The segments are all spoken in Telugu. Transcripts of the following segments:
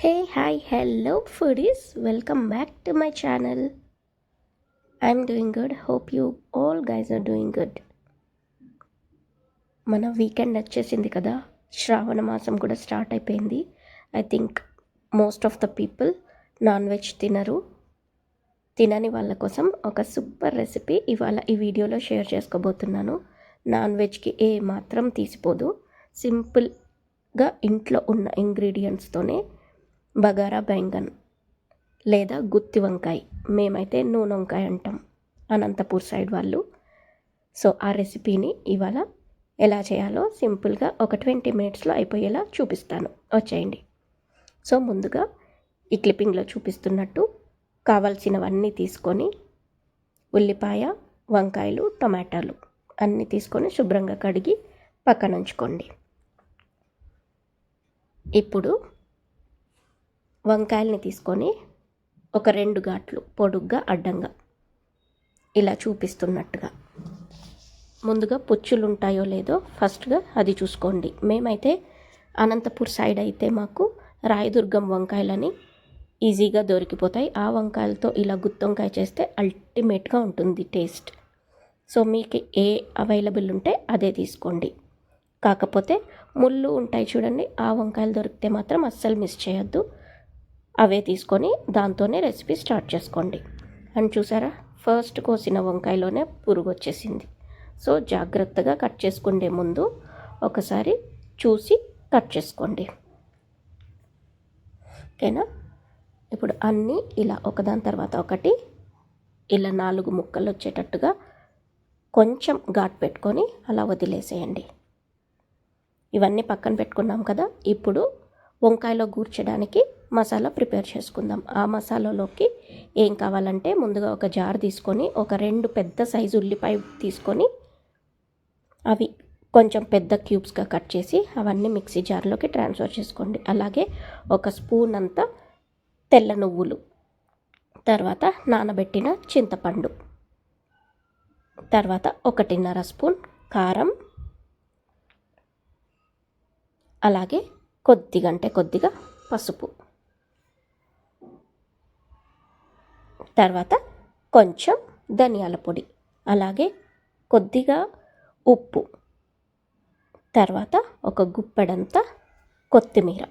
Hey, hi, hello foodies. Welcome back to my channel. I'm doing good. Hope you all guys are doing good. మన వీకెండ్ వచ్చేసింది కదా, శ్రావణ మాసం కూడా స్టార్ట్ అయిపోయింది. I think most of the people non veg తినని వాళ్ళ కోసం ఒక సూపర్ రెసిపీ ఇవాళ ఈ వీడియోలో షేర్ చేసుకోబోతున్నాను. నాన్ వెజ్కి ఏ మాత్రం తీసిపోదు. సింపుల్గా ఇంట్లో ఉన్న ఇంగ్రీడియంట్స్తోనే బగారా బెంగన్ లేదా గుత్తి వంకాయ, మేమైతే నూనె వంకాయ అంటాం అనంతపూర్ సైడ్ వాళ్ళు. సో ఆ రెసిపీని ఇవాళ ఎలా చేయాలో సింపుల్గా ఒక 20 మినిట్స్లో అయిపోయేలా చూపిస్తాను, వచ్చేయండి. సో ముందుగా ఈ క్లిప్పింగ్లో చూపిస్తున్నట్టు కావాల్సినవన్నీ తీసుకొని ఉల్లిపాయ, వంకాయలు, టమాటాలు అన్నీ తీసుకొని శుభ్రంగా కడిగి పక్కన ఉంచుకోండి. ఇప్పుడు వంకాయల్ని తీసుకొని ఒక 2 ఘాట్లు పొడుగ్గా అడ్డంగా ఇలా చూపిస్తున్నట్టుగా ముందుగా పుచ్చులు ఉంటాయో లేదో ఫస్ట్గా అది చూసుకోండి. మేమైతే అనంతపూర్ సైడ్ అయితే మాకు రాయదుర్గం వంకాయలని ఈజీగా దొరికిపోతాయి. ఆ వంకాయలతో ఇలా గుత్తొంకాయ చేస్తే అల్టిమేట్గా ఉంటుంది టేస్ట్. సో మీకు ఏ అవైలబుల్ ఉంటే అదే తీసుకోండి. కాకపోతే ముళ్ళు ఉంటాయి చూడండి, ఆ వంకాయలు దొరికితే మాత్రం అస్సలు మిస్ చేయొద్దు. అవే తీసుకొని దాంతోనే రెసిపీ స్టార్ట్ చేసుకోండి. అండ్ చూసారా, ఫస్ట్ కోసిన వంకాయలోనే పురుగు వచ్చేసింది. సో జాగ్రత్తగా కట్ చేసుకునే ముందు ఒకసారి చూసి కట్ చేసుకోండి, ఓకేనా. ఇప్పుడు అన్నీ ఇలా ఒకదాని తర్వాత ఒకటి ఇలా 4 ముక్కలు వచ్చేటట్టుగా కొంచెం ఘాట్ పెట్టుకొని అలా వదిలేసేయండి. ఇవన్నీ పక్కన పెట్టుకున్నాం కదా. ఇప్పుడు వంకాయలో గూర్చడానికి మసాలా ప్రిపేర్ చేసుకుందాం. ఆ మసాలాలోకి ఏం కావాలంటే ముందుగా ఒక జార్ తీసుకొని ఒక 2 పెద్ద సైజు ఉల్లిపాయ తీసుకొని అవి కొంచెం పెద్ద క్యూబ్స్గా కట్ చేసి అవన్నీ మిక్సీ జార్లోకి ట్రాన్స్ఫర్ చేసుకోండి. అలాగే ఒక స్పూన్ అంతా తెల్ల నువ్వులు, తర్వాత నానబెట్టిన చింతపండు, తర్వాత 1.5 స్పూన్ కారం, అలాగే కొద్దిగా పసుపు, తర్వాత కొంచెం ధనియాల పొడి, అలాగే కొద్దిగా ఉప్పు, తర్వాత ఒక గుప్పెడంతా కొత్తిమీర,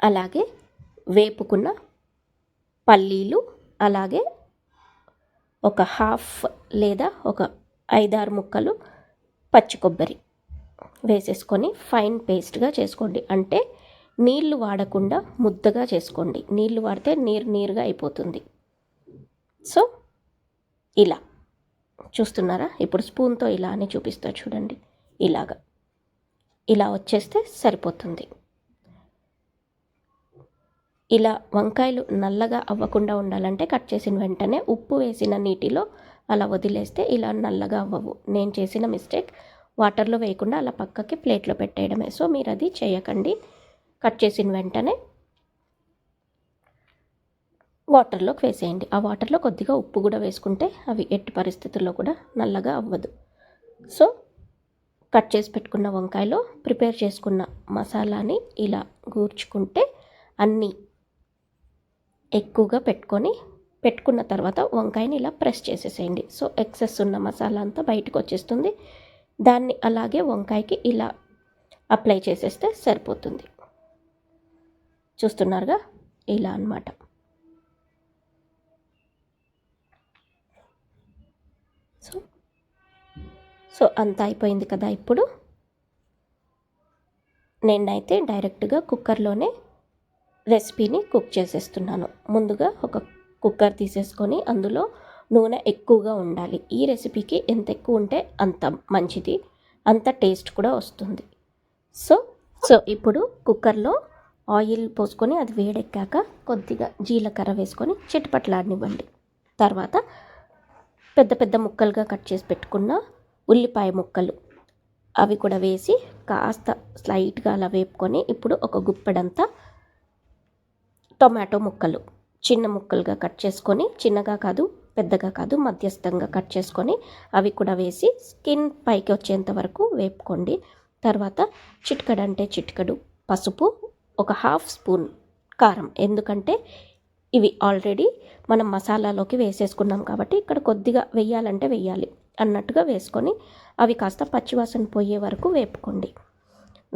అలాగే వేపుకున్న పల్లీలు, అలాగే ఒక హాఫ్ లేదా ఒక 5-6 ముక్కలు పచ్చి కొబ్బరి వేసేసుకొని ఫైన్ పేస్ట్గా చేసుకోండి. అంటే నీళ్లు వాడకుండా ముద్దగా చేసుకోండి. నీళ్లు వాడితే నీరుగా అయిపోతుంది. సో ఇలా చూస్తున్నారా, ఇప్పుడు స్పూన్తో ఇలా అని చూపిస్తా చూడండి. ఇలా వచ్చేస్తే సరిపోతుంది. ఇలా వంకాయలు నల్లగా అవ్వకుండా ఉండాలంటే కట్ చేసిన వెంటనే ఉప్పు వేసిన నీటిలో అలా వదిలేస్తే ఇలా నల్లగా అవ్వవు. నేను చేసిన మిస్టేక్, వాటర్లో వేయకుండా అలా పక్కకి ప్లేట్లో పెట్టేయడమే. సో మీరు అది చేయకండి. కట్ చేసిన వెంటనే వాటర్లోకి వేసేయండి. ఆ వాటర్లో కొద్దిగా ఉప్పు కూడా వేసుకుంటే అవి ఎట్టి పరిస్థితుల్లో కూడా నల్లగా అవ్వదు. సో కట్ చేసి పెట్టుకున్న వంకాయలో ప్రిపేర్ చేసుకున్న మసాలాని ఇలా గూర్చుకుంటే అన్నీ ఎక్కువగా పెట్టుకున్న తర్వాత వంకాయని ఇలా ప్రెస్ చేసేసేయండి. సో ఎక్సెస్ ఉన్న మసాలా అంతా బయటకు వచ్చేస్తుంది. దాన్ని అలాగే వంకాయకి ఇలా అప్లై చేసేస్తే సరిపోతుంది. చూస్తున్నారుగా, ఇలా అన్నమాట. సో అంతా అయిపోయింది కదా. ఇప్పుడు నేనైతే డైరెక్ట్గా కుక్కర్లోనే రెసిపీని కుక్ చేసేస్తున్నాను. ముందుగా ఒక కుక్కర్ తీసేసుకొని అందులో నూనె ఎక్కువగా ఉండాలి. ఈ రెసిపీకి ఎంత ఎక్కువ ఉంటే అంత మంచిది, అంత టేస్ట్ కూడా వస్తుంది. సో ఇప్పుడు కుక్కర్లో ఆయిల్ పోసుకొని అది వేడెక్కాక కొద్దిగా జీలకర్ర వేసుకొని చిటపట్లాడనివ్వండి. తర్వాత పెద్ద పెద్ద ముక్కలుగా కట్ చేసి పెట్టుకున్న ఉల్లిపాయ ముక్కలు అవి కూడా వేసి కాస్త స్లైట్గా అలా వేపుకొని ఇప్పుడు ఒక గుప్పెడంతా టొమాటో ముక్కలు చిన్న ముక్కలుగా కట్ చేసుకొని, చిన్నగా కాదు పెద్దగా కాదు మధ్యస్థంగా కట్ చేసుకొని అవి కూడా వేసి స్కిన్ పైకి వచ్చేంత వరకు వేపుకోండి. తర్వాత చిటికెడు చిటికెడు పసుపు, ఒక హాఫ్ స్పూన్ కారం. ఎందుకంటే ఇవి ఆల్రెడీ మనం మసాలాలోకి వేసేసుకున్నాం కాబట్టి ఇక్కడ కొద్దిగా వెయ్యాలంటే వెయ్యాలి అన్నట్టుగా వేసుకొని అవి కాస్త పచ్చివాసన పోయే వరకు వేపుకోండి.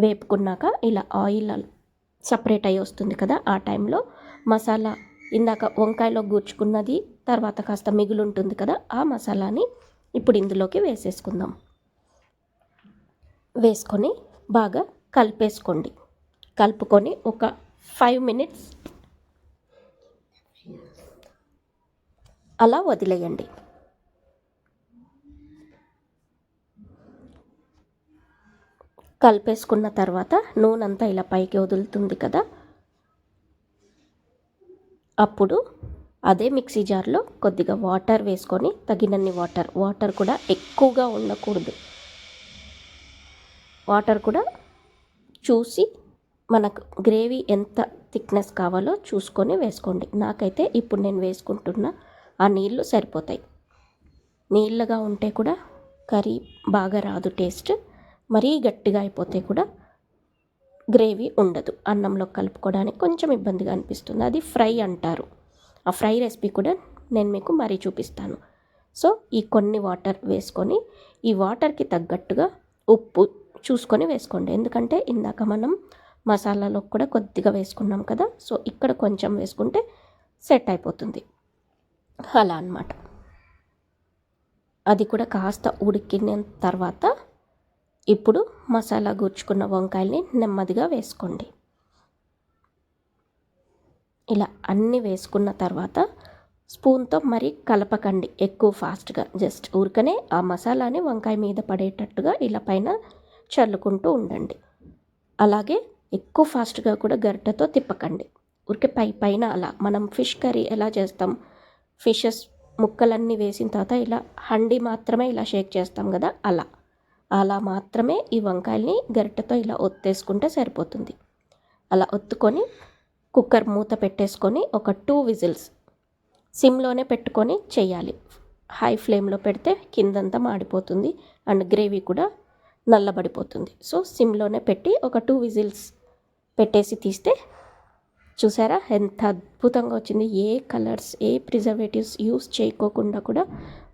వేపుకున్నాక ఇలా ఆయిల్ సపరేట్ అయ్యి వస్తుంది కదా, ఆ టైంలో మసాలా ఇందాక వంకాయలో గూర్చుకున్నది తర్వాత కాస్త మిగులు ఉంటుంది కదా, ఆ మసాలాని ఇప్పుడు ఇందులోకి వేసేసుకుందాం. వేసుకొని బాగా కలిపేసుకోండి. కలుపుకొని ఒక 5 minutes అలా వదిలేయండి. కలిపేసుకున్న తర్వాత నూనె అంతా ఇలా పైకి వదులుతుంది కదా, అప్పుడు అదే మిక్సీ జార్లో కొద్దిగా వాటర్ వేసుకొని తగినన్ని వాటర్ కూడా ఎక్కువగా ఉండకూడదు. వాటర్ కూడా చూసి మనకు గ్రేవీ ఎంత థిక్నెస్ కావాలో చూసుకొని వేసుకోండి. నాకైతే ఇప్పుడు నేను వేసుకుంటున్న ఆ నీళ్ళు సరిపోతాయి. నీళ్ళగా ఉంటే కూడా కర్రీ బాగా రాదు టేస్ట్, మరీ గట్టిగా అయిపోతే కూడా గ్రేవీ ఉండదు. అన్నంలో కలుపుకోవడానికి కొంచెం ఇబ్బందిగా అనిపిస్తుంది. అది ఫ్రై అంటారు. ఆ ఫ్రై రెసిపీ కూడా నేను మీకు మరీ చూపిస్తాను. సో ఈ కొన్ని వాటర్ వేసుకొని ఈ వాటర్కి తగ్గట్టుగా ఉప్పు చూసుకొని వేసుకోండి. ఎందుకంటే ఇందాక మనం మసాలాలో కూడా కొద్దిగా వేసుకున్నాం కదా, సో ఇక్కడ కొంచెం వేసుకుంటే సెట్ అయిపోతుంది. అలా అన్నమాట. అది కూడా కాస్త ఉడికిన తర్వాత ఇప్పుడు మసాలా గూర్చుకున్న వంకాయల్ని నెమ్మదిగా వేసుకోండి. ఇలా అన్నీ వేసుకున్న తర్వాత స్పూన్తో మరీ కలపకండి ఎక్కువ ఫాస్ట్గా, జస్ట్ ఊరికనే ఆ మసాలాని వంకాయ మీద పడేటట్టుగా ఇలా పైన చల్లుకుంటూ ఉండండి. అలాగే ఎక్కువ ఫాస్ట్గా కూడా గరిటెతో తిప్పకండి. ఊరికే పైన అలా మనం ఫిష్ కర్రీ ఎలా చేస్తాం, ఫిషెస్ ముక్కలన్నీ వేసిన తర్వాత ఇలా హండి మాత్రమే ఇలా షేక్ చేస్తాం కదా, అలా మాత్రమే ఈ వంకాయల్ని గరిటెతో ఇలా ఒత్తేసుకుంటే సరిపోతుంది. అలా ఒత్తుకొని కుక్కర్ మూత పెట్టేసుకొని ఒక 2 విజిల్స్ సిమ్లోనే పెట్టుకొని చేయాలి. హై ఫ్లేమ్లో పెడితే కిందంతా మాడిపోతుంది అండ్ గ్రేవీ కూడా నల్లబడిపోతుంది. సో సిమ్లోనే పెట్టి ఒక 2 విజిల్స్ పెట్టేసి తీస్తే చూసారా ఎంత అద్భుతంగా వచ్చింది. ఏ కలర్స్, ఏ ప్రిజర్వేటివ్స్ యూస్ చేయకోకుండా కూడా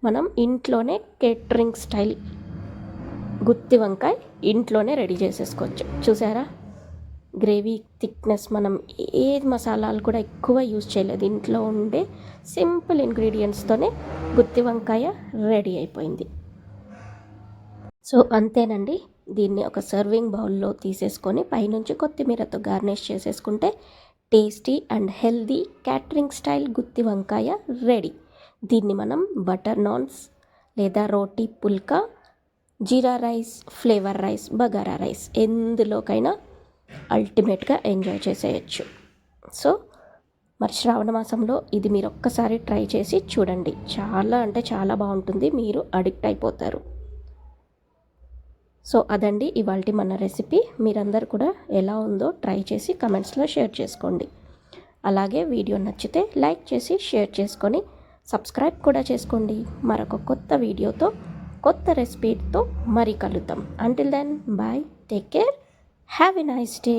మనం ఇంట్లోనే కేటరింగ్ స్టైల్ గుత్తి వంకాయ ఇంట్లోనే రెడీ చేసేసుకోవచ్చు. చూసారా గ్రేవీ థిక్నెస్, మనం ఏ మసాలాలు కూడా ఎక్కువ యూజ్ చేయలేదు. ఇంట్లో ఉండే సింపుల్ ఇంగ్రీడియంట్స్తోనే గుత్తి వంకాయ రెడీ అయిపోయింది. సో అంతేనండి. దీన్ని ఒక సర్వింగ్ బౌల్లో తీసేసుకొని పైనుంచి కొత్తిమీరతో గార్నిష్ చేసేసుకుంటే tasty and healthy catering style గుత్తి వంకాయ రెడీ. దీన్ని మనం బటర్ నాన్స్ లేదా రోటీ పుల్కా, జీరా రైస్, ఫ్లేవర్ రైస్, బగారా రైస్ ఎందులోకైనా అల్టిమేట్గా ఎంజాయ్ చేసేయచ్చు. సో మరి శ్రావణ మాసంలో ఇది మీరు ఒక్కసారి ట్రై చేసి చూడండి. చాలా అంటే చాలా బాగుంటుంది, మీరు అడిక్ట్ అయిపోతారు. సో అదండి ఇవాల్టి మన రెసిపీ. మీరందరూ కూడా ఎలా ఉందో ట్రై చేసి కమెంట్స్లో షేర్ చేసుకోండి. అలాగే వీడియో నచ్చితే లైక్ చేసి షేర్ చేసుకొని సబ్స్క్రైబ్ కూడా చేసుకోండి. మరొక కొత్త వీడియోతో కొత్త రెసిపీతో మరీ కలుద్దాం. Until then bye, take care, have a nice day.